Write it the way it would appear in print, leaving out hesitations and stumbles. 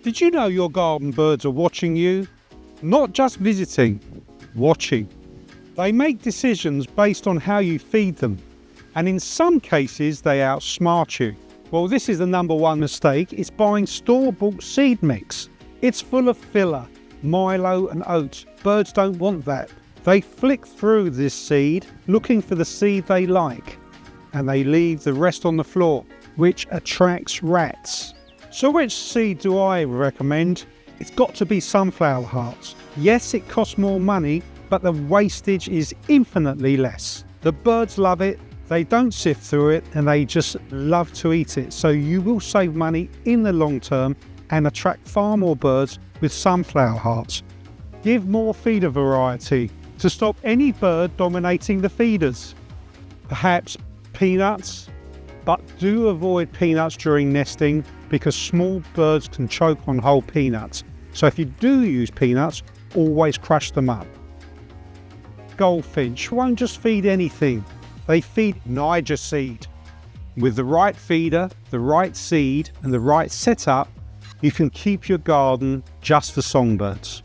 Did you know your garden birds are watching you? Not just visiting, watching. They make decisions based on how you feed them, and in some cases they outsmart you. Well, this is the number one mistake, it's buying store-bought seed mix. It's full of filler, milo and oats. Birds don't want that. They flick through this seed looking for the seed they like, and they leave the rest on the floor, which attracts rats. So which seed do I recommend? It's got to be sunflower hearts. Yes, it costs more money, but the wastage is infinitely less. The birds love it, they don't sift through it, and they just love to eat it. So you will save money in the long term and attract far more birds with sunflower hearts. Give more feeder variety to stop any bird dominating the feeders. Perhaps peanuts, but do avoid peanuts during nesting because small birds can choke on whole peanuts. So if you do use peanuts, always crush them up. Goldfinch won't just feed anything, they feed Niger seed. With the right feeder, the right seed and the right setup, you can keep your garden just for songbirds.